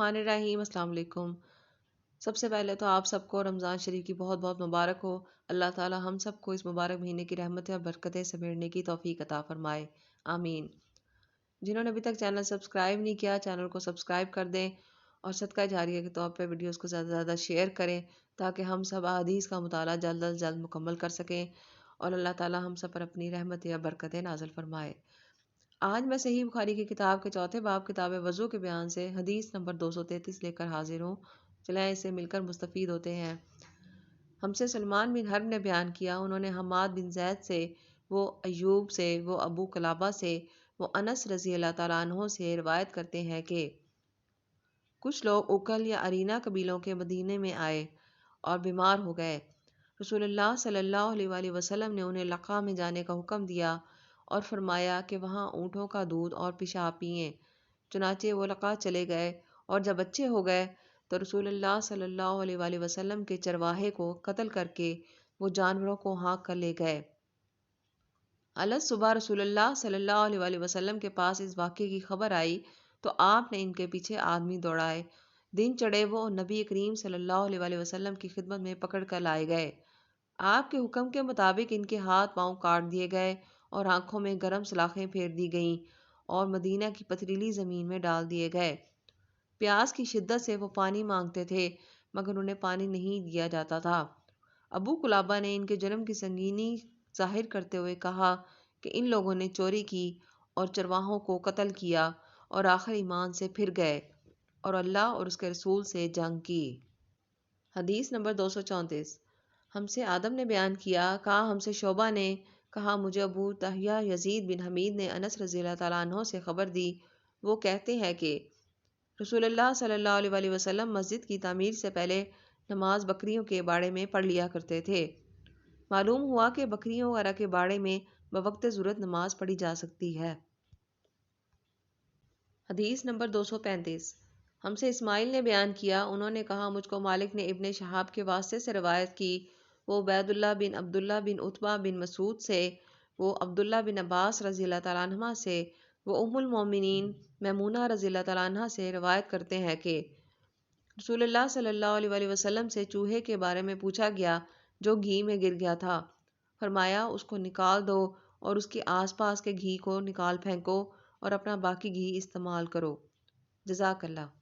الرحمن الرحیم۔ السلام علیکم۔ سب سے پہلے تو آپ سب کو رمضان شریف کی بہت بہت مبارک ہو۔ اللہ تعالی ہم سب کو اس مبارک مہینے کی رحمتیں اور برکتیں سمیٹنے کی توفیق عطا فرمائے، آمین۔ جنہوں نے ابھی تک چینل سبسکرائب نہیں کیا، چینل کو سبسکرائب کر دیں اور صدقہ جاریہ کے طور پہ ویڈیوز کو زیادہ سے زیادہ شیئر کریں تاکہ ہم سب احادیث کا مطالعہ جلد از جلد مکمل کر سکیں اور اللہ تعالی ہم سب پر اپنی رحمتیں اور برکتیں نازل فرمائے۔ آج میں صحیح بخاری کی کتاب کے چوتھے باب کتاب وضو کے بیان سے حدیث نمبر 233 لے کر حاضر ہوں۔ چلیں اسے مل کر مستفید ہوتے ہیں۔ ہم سے سلمان بن حرب نے بیان کیا، انہوں نے حماد بن زید سے، وہ ایوب سے، وہ ابو قلابہ سے، وہ انس رضی اللہ تعالیٰ عنہ سے روایت کرتے ہیں کہ کچھ لوگ اکل یا ارینا قبیلوں کے مدینے میں آئے اور بیمار ہو گئے۔ رسول اللہ صلی اللہ علیہ وآلہ وسلم نے انہیں لقا میں جانے کا حکم دیا اور فرمایا کہ وہاں اونٹوں کا دودھ اور پیشاب پئیں۔ چنانچہ وہ لقا چلے گئے اور جب اچھے ہو گئے تو رسول اللہ صلی اللہ علیہ وآلہ وسلم کے چرواہے کو قتل کر کے وہ جانوروں کو ہانک کر لے گئے۔ صبح رسول اللہ صلی اللہ علیہ وآلہ وسلم کے پاس اس واقعے کی خبر آئی تو آپ نے ان کے پیچھے آدمی دوڑائے۔ دن چڑھے وہ نبی کریم صلی اللہ علیہ وآلہ وسلم کی خدمت میں پکڑ کر لائے گئے۔ آپ کے حکم کے مطابق ان کے ہاتھ پاؤں کاٹ دیے گئے اور آنکھوں میں گرم سلاخیں پھیر دی گئیں اور مدینہ کی پتھریلی زمین میں ڈال دیے گئے۔ پیاس کی شدت سے وہ پانی مانگتے تھے مگر انہیں پانی نہیں دیا جاتا تھا۔ ابو قلابہ نے ان کے جرم کی سنگینی ظاہر کرتے ہوئے کہا کہ ان لوگوں نے چوری کی اور چرواہوں کو قتل کیا اور آخر ایمان سے پھر گئے اور اللہ اور اس کے رسول سے جنگ کی۔ حدیث نمبر 234۔ ہم سے آدم نے بیان کیا، کہا ہم سے شعبہ نے، کہا مجھے ابو طاہیہ یزید بن حمید نے انس رضی اللہ تعالیٰ عنہ سے خبر دی، وہ کہتے ہیں کہ رسول اللہ صلی اللہ علیہ وآلہ وسلم مسجد کی تعمیر سے پہلے نماز بکریوں کے باڑے میں پڑھ لیا کرتے تھے۔ معلوم ہوا کہ بکریوں وغیرہ کے باڑے میں بوقت ضرورت نماز پڑھی جا سکتی ہے۔ حدیث نمبر 235۔ ہم سے اسماعیل نے بیان کیا، انہوں نے کہا مجھ کو مالک نے ابن شہاب کے واسطے سے روایت کی، وہ عبید اللہ بن عبداللہ بن عتبہ بن مسعود سے، وہ عبداللہ بن عباس رضی اللہ تعالیٰ عنہ سے، وہ ام المومنین میمونہ رضی اللہ تعالیٰ عنہ سے روایت کرتے ہیں کہ رسول اللہ صلی اللہ علیہ وآلہ وسلم سے چوہے کے بارے میں پوچھا گیا جو گھی میں گر گیا تھا۔ فرمایا اس کو نکال دو اور اس کے آس پاس کے گھی کو نکال پھینکو اور اپنا باقی گھی استعمال کرو۔ جزاک اللہ۔